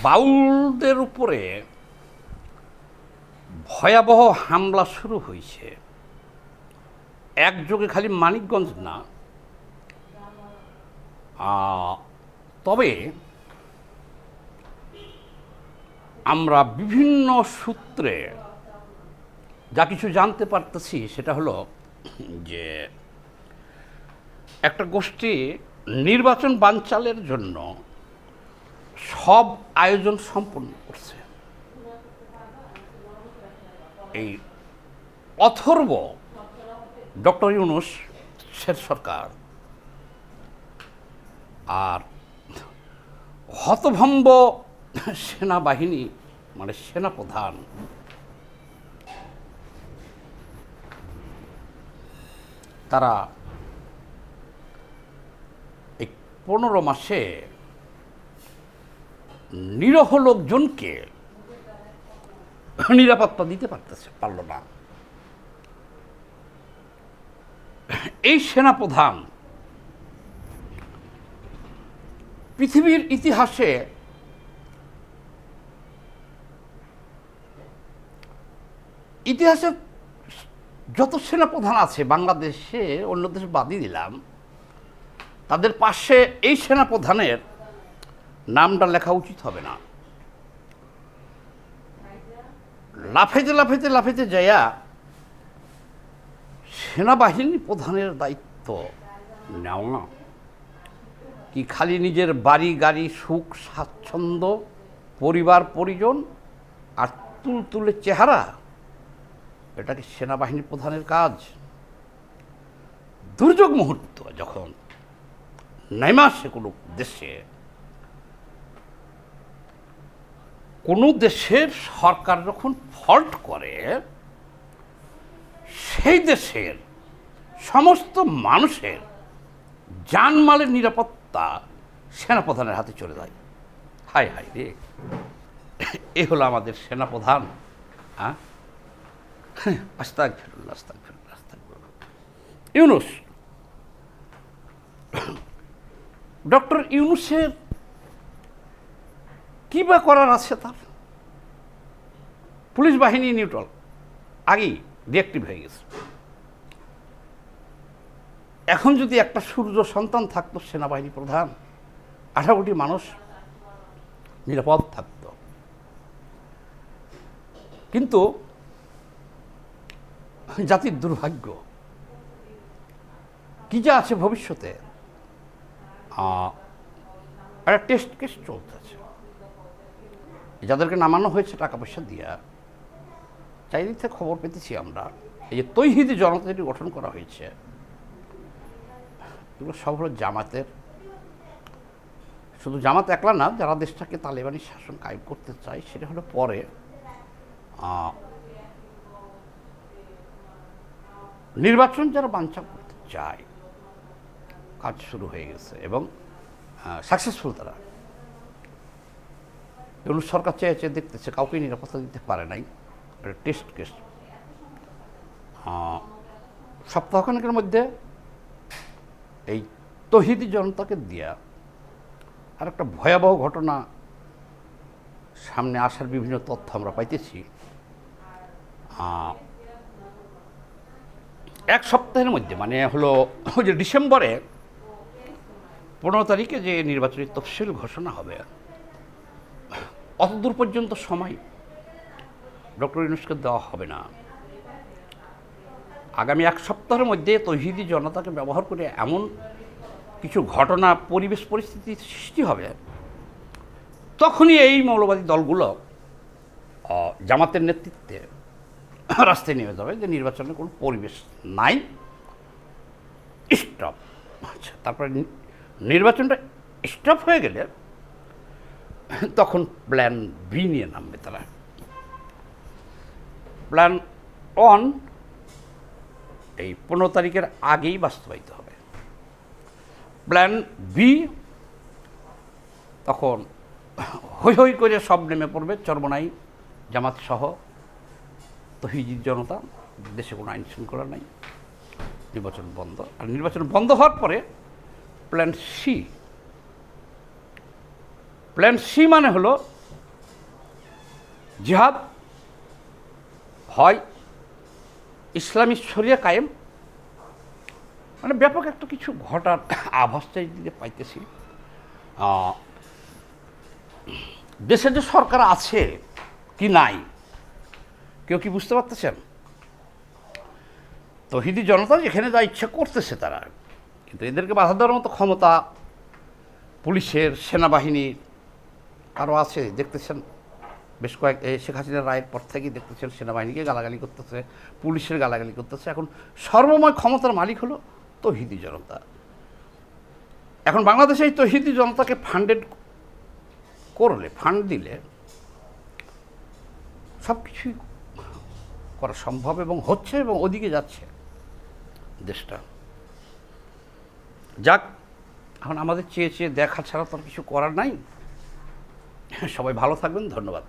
বাউলদের উপরে ভয়াবহ হামলা শুরু হয়েছে। একযোগে খালি মানিকগঞ্জ না, তবে আমরা বিভিন্ন সূত্রে যা কিছু জানতে পারতেছি সেটা হলো যে একটা গোষ্ঠী নির্বাচন বানচালের জন্য সব আয়োজন সম্পন্ন করছে। এই অথর্ব ডক্টর ইউনূস সরকার আর হতভম্ব সেনাবাহিনী মানে সেনাপ্রধান তারা এই 15 মাসে নিরহ লোকজনকে নিরাপত্তা দিতে পারল না। এই সেনাপ্রধান পৃথিবীর ইতিহাসে যত সেনাপ্রধান আছে বাংলাদেশে, অন্য দেশে বাদই দিলাম, তাদের পাশে এই সেনাপ্রধানের নামটা লেখা উচিত হবে না। লাফাইতে লাফাইতে লাফাইতে যাইয়া সেনাবাহিনী প্রধানের দায়িত্ব নেওয়া কি খালি নিজের বাড়ি গাড়ি সুখ স্বাচ্ছন্দ্য পরিবার পরিজন আর তুলতুলে চেহারা, এটা কি সেনাবাহিনী প্রধানের কাজ? দুর্যোগ মুহূর্ত যখন নেমে আসে কোনো দেশে, কোনো দেশের সরকার যখন ফল্ট করে, সেই দেশের সমস্ত মানুষের জানমালের নিরাপত্তা সেনাপ্রধানের হাতে চলে যায়। হায় হায় রে, এ হলো আমাদের সেনাপ্রধান। হ্যাঁ, আস্তাগফিরুল্লাহ আস্তাগফিরুল্লাহ আস্তাগফিরুল্লাহ। ইউনূস, ডক্টর ইউনূসের কী বা করার আছে তার? পুলিশ বাহিনী নিউট্রাল, আগেই ডিঅ্যাক্টিভ হয়ে গেছে। এখন যদি একটা সূর্য সন্তান থাকতো সেনাবাহিনী প্রধান, 18 কোটি মানুষ নিরাপদ থাকত। কিন্তু জাতির দুর্ভাগ্য, কি যা আছে ভবিষ্যতে, একটা টেস্ট কেস চলতেছে। যাদেরকে নামানো হয়েছে টাকা পয়সা দিয়া, চারিদিক থেকে খবর পেতেছি আমরা, এই যে তৌহিদি জনতা যেটি গঠন করা হয়েছে, এগুলো সব হলো জামাতের। শুধু জামাত একলা না, যারা দেশটাকে তালেবানি শাসন কায়েম করতে চায়, সেটা হলো পরে নির্বাচন যারা বানচাল করতে চায়, কাজ শুরু হয়ে গেছে এবং সাকসেসফুল তারা। এগুলো সরকার চেয়ে চেয়ে দেখতেছে, কাউকে নিরাপত্তা দিতে পারে নাই। এটা টেস্ট কেস। সপ্তাহখানেকের মধ্যে এই তৌহিদি জনতাকে দিয়া আর একটা ভয়াবহ ঘটনা সামনে আসার বিভিন্ন তথ্য আমরা পাইতেছি। এক সপ্তাহের মধ্যে, মানে হলো ওই যে ডিসেম্বরে 15 তারিখে যে নির্বাচনী তফসিল ঘোষণা হবে, অতদূর পর্যন্ত সময় ডক্টর ইউনূসকে দেওয়া হবে না। আগামী এক সপ্তাহের মধ্যে তৌহিদি জনতাকে ব্যবহার করে এমন কিছু ঘটনা, পরিবেশ পরিস্থিতি সৃষ্টি হবে, তখনই এই মৌলবাদী দলগুলো জামাতের নেতৃত্বে রাস্তায় নেমে যাবে যে নির্বাচনের কোনো পরিবেশ নাই, স্টপ। আচ্ছা, তারপরে নির্বাচনটা স্টপ হয়ে গেলে তখন প্ল্যান বি নিয়ে নামবে তারা। প্ল্যান 1 এই 15 তারিখের আগেই বাস্তবায়িত হবে। প্ল্যান বি তখন হৈ হৈ করে সব নেমে পড়বে, চরমনাই জামাত সহ তৌহিদি জনতা। দেশে কোনো আইন শৃঙ্খলা নাই, নির্বাচন বন্ধ। আর নির্বাচন বন্ধ হওয়ার পরে প্ল্যান সি মানে হলো জিহাদ হয় ইসলামী শরিয়া কায়েম, মানে ব্যাপক একটা কিছু ঘটার আভাসটাই দিতে পাইতেছি। দেশে যে সরকার আছে কি নাই কেউ কি বুঝতে পারতেছেন? তৌহিদি জনতা যেখানে যা ইচ্ছা করতেছে তারা, কিন্তু এদেরকে বাধা দেওয়ার মতো ক্ষমতা পুলিশের, সেনাবাহিনীর আরও আছে। দেখতেছেন বেশ কয়েক শেখ হাসিনার রায়ের পর থেকেই দেখতেছেন সেনাবাহিনীকে গালাগালি করতেছে, পুলিশের গালাগালি করতেছে। এখন সর্বময় ক্ষমতার মালিক হলো তৌহিদি জনতা। এখন বাংলাদেশে এই তৌহিদি জনতাকে ফান্ড দিলে সব কিছুই করা সম্ভব এবং হচ্ছে এবং ওদিকে যাচ্ছে দেশটা। যাক, এখন আমাদের চেয়ে চেয়ে দেখা ছাড়া তো আর কিছু করার নাই। সবাই ভালো থাকবেন, ধন্যবাদ।